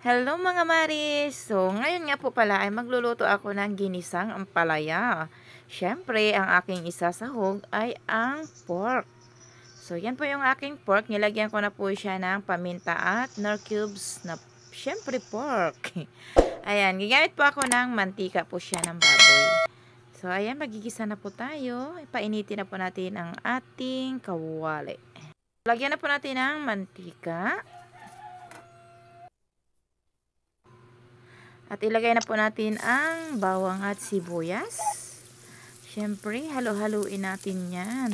Hello mga Maris! So, ngayon nga po pala ay magluluto ako ng ginisang ampalaya. Siyempre, ang aking isasahog ay ang pork. So, yan po yung aking pork. Nilagyan ko na po siya ng paminta at nor cubes na siyempre pork. Ayan, gigamit po ako ng mantika po siya ng baboy. So, ayan, magigisa na po tayo. Painitin na po natin ang ating kawali. Lagyan na po natin ng mantika. At ilagay na po natin ang bawang at sibuyas. Siyempre, halo-haluin natin yan.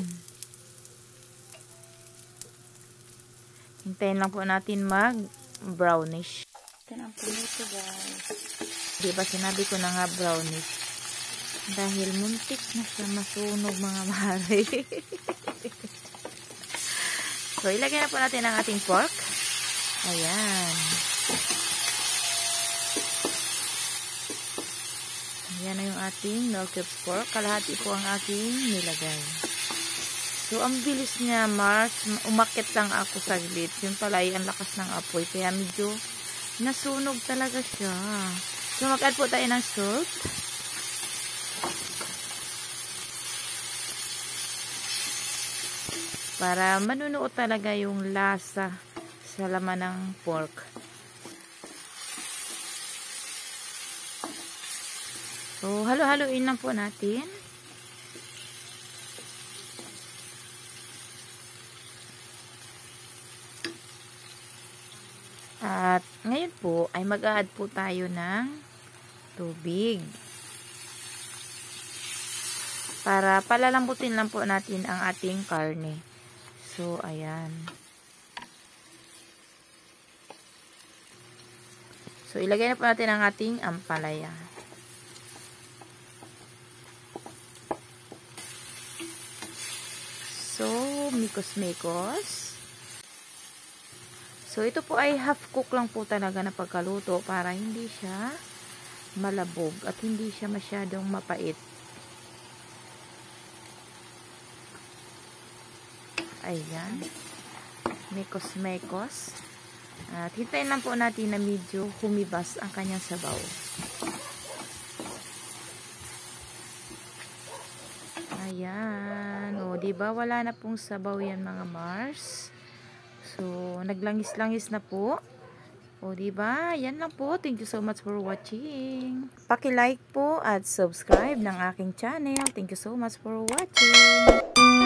Hintayin lang po natin mag-brownish. Ito na po nito guys. Diba sinabi ko na nga brownish. Dahil muntik na siya masunog mga mare. So, ilagay na po natin ang ating pork. Ayan. Yan na yung ating no cubes pork. Kalahati po ang aking nilagay. So, ang bilis niya, Mars. Umakit lang ako saglit. Yun pala ay ang lakas ng apoy. Kaya medyo nasunog talaga siya. So, mag-add po tayo ng salt. Para manunuot talaga yung lasa sa laman ng pork. So, halo-haloin lang po natin. At ngayon po ay mag-a-add po tayo ng tubig. Para palalambutin lang po natin ang ating karne. So, ayan. So, ilagay na po natin ang ating ampalaya. So, mikos-mikos. So, ito po ay half cook lang po talaga na pagkaluto para hindi siya malabog at hindi siya masyadong mapait. Ayan. Mikos-mikos. At hintayin lang po natin na medyo humibas ang kanyang sabaw. Ayan. O, diba? Wala na pong sabaw yan mga Mars. So, naglangis-langis na po. O, diba? Yan lang po. Thank you so much for watching. Paki-like po at subscribe ng aking channel. Thank you so much for watching.